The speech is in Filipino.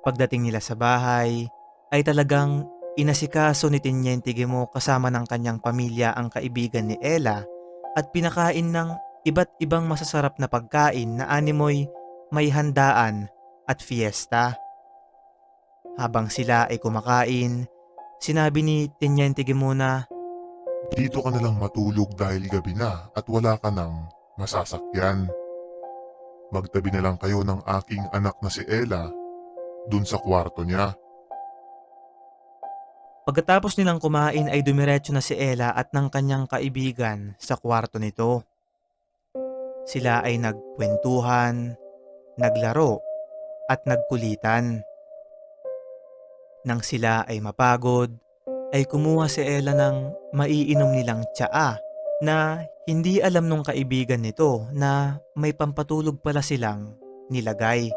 Pagdating nila sa bahay, ay talagang inasikaso ni Teniente Guimo kasama ng kanyang pamilya ang kaibigan ni Ella at pinakain ng iba't ibang masasarap na pagkain na animoy may handaan at fiesta. Habang sila ay kumakain, sinabi ni Teniente Guimo na Dito ka na lang matulog dahil gabi na at wala ka nang masasakyan. Magtabi na lang kayo ng aking anak na si Ella dun sa kwarto niya. pagkatapos nilang kumain ay dumiretso na si Ella at ng kanyang kaibigan sa kwarto nito. Sila ay nagkwentuhan, naglaro at nagkulitan. Nang sila ay mapagod, ay kumuha si Ella ng maiinom nilang tsaa na hindi alam nung kaibigan nito na may pampatulog pala silang nilagay.